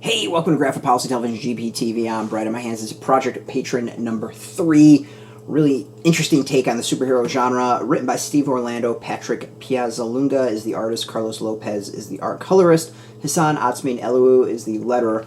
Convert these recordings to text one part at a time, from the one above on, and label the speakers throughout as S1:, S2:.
S1: Hey, welcome to Graphic Policy Television GPTV. I'm Brett. In my hands is Project Patron number 3. Really interesting take on the superhero genre. Written by Steve Orlando. Patrick Piazzalunga is the artist. Carlos Lopez is the art colorist. Hassan Otsmane-Elhaou is the letterer.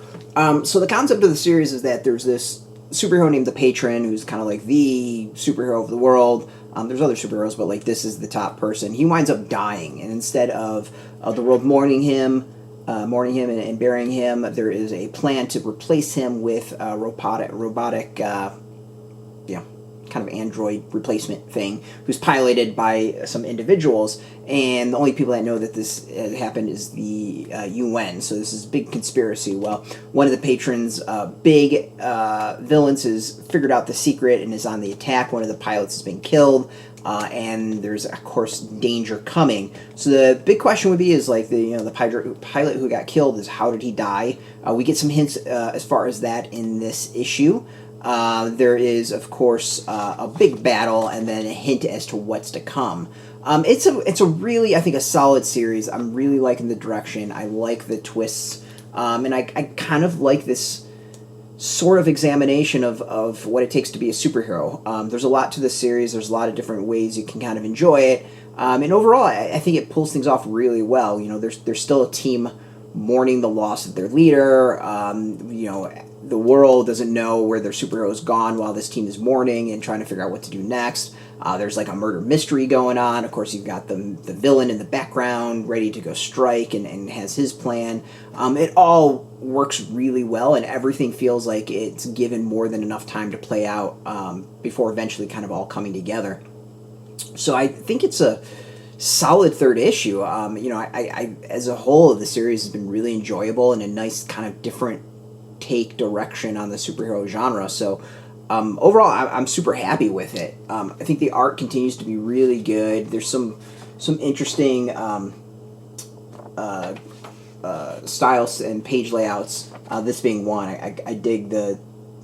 S1: So the concept of the series is that there's this superhero named the Patron, who's kind of like the superhero of the world. There's other superheroes, but like this is the top person. He winds up dying, and instead of the world mourning him and burying him, there is a plan to replace him with a robotic, kind of android replacement thing, who's piloted by some individuals. And the only people that know that this has happened is the UN. So this is a big conspiracy. Well, one of the Patron's big villains has figured out the secret and is on the attack. One of the pilots has been killed. And there's, of course, danger coming. So the big question would be is like the pilot who got killed is how did he die? We get some hints as far as that in this issue. There is, of course, a big battle and then a hint as to what's to come. It's a really, I think, a solid series. I'm really liking the direction. I like the twists, and I kind of like this sort of examination of what it takes to be a superhero. There's a lot to this series. There's a lot of different ways you can kind of enjoy it. And overall, I think it pulls things off really well. There's still a team mourning the loss of their leader. The world doesn't know where their superhero is gone while this team is mourning and trying to figure out what to do next. There's like a murder mystery going on. Of course, you've got the villain in the background ready to go strike and has his plan. It all works really well, and everything feels like it's given more than enough time to play out before eventually kind of all coming together. So I think it's a solid third issue. I as a whole, the series has been really enjoyable and a nice kind of different take direction on the superhero genre. So overall, I'm super happy with it. I think the art continues to be really good. There's some interesting styles and page layouts. This being one, I dig the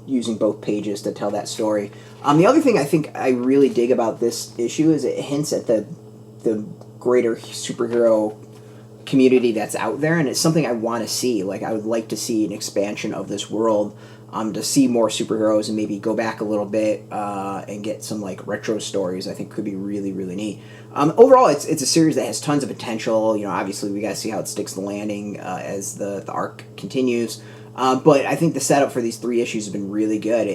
S1: using both pages to tell that story. The other thing I think I really dig about this issue is it hints at the greater superhero community that's out there, and it's something I want to see. Like, I would like to see an expansion of this world, to see more superheroes and maybe go back a little bit and get some like retro stories. I think could be really, really neat. Overall, it's a series that has tons of potential. Obviously we got to see how it sticks the landing as the arc continues. But I think the setup for these 3 issues has been really good.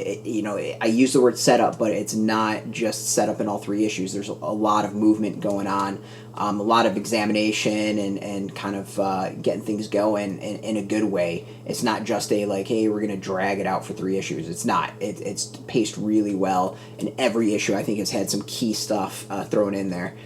S1: I use the word setup, but it's not just setup in all 3 issues. There's a lot of movement going on, a lot of examination and kind of getting things going in a good way. It's not just a like, hey, we're going to drag it out for 3 issues. It's not. It's paced really well, and every issue I think has had some key stuff thrown in there.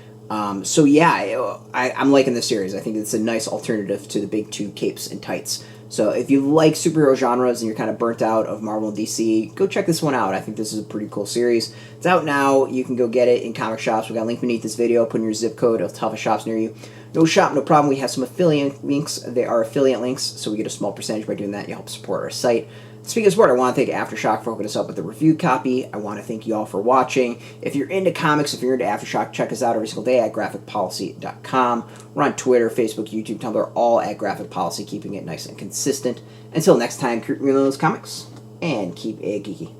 S1: So yeah, I'm liking this series. I think it's a nice alternative to the big 2 capes and tights. So if you like superhero genres and you're kind of burnt out of Marvel and DC, go check this one out. I think this is a pretty cool series. It's out now. You can go get it in comic shops. We got a link beneath this video. Put in your zip code. It'll tell the shops near you. No shop, no problem. We have some affiliate links. They are affiliate links, so we get a small percentage by doing that. You help support our site. Speaking of support, I want to thank AfterShock for hooking us up with the review copy. I want to thank you all for watching. If you're into comics, if you're into AfterShock, check us out every single day at graphicpolicy.com. We're on Twitter, Facebook, YouTube, Tumblr, all at Graphic Policy, keeping it nice and consistent. Until next time, keep reading those comics, and keep it geeky.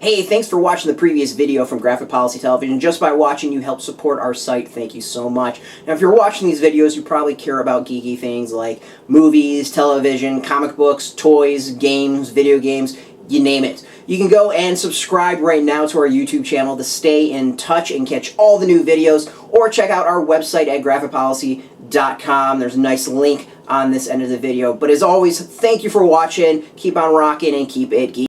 S1: Hey, thanks for watching the previous video from Graphic Policy Television. Just by watching, you help support our site. Thank you so much. Now, if you're watching these videos, you probably care about geeky things like movies, television, comic books, toys, games, video games, you name it. You can go and subscribe right now to our YouTube channel to stay in touch and catch all the new videos, or check out our website at graphicpolicy.com. There's a nice link on this end of the video. But as always, thank you for watching. Keep on rocking and keep it geeky.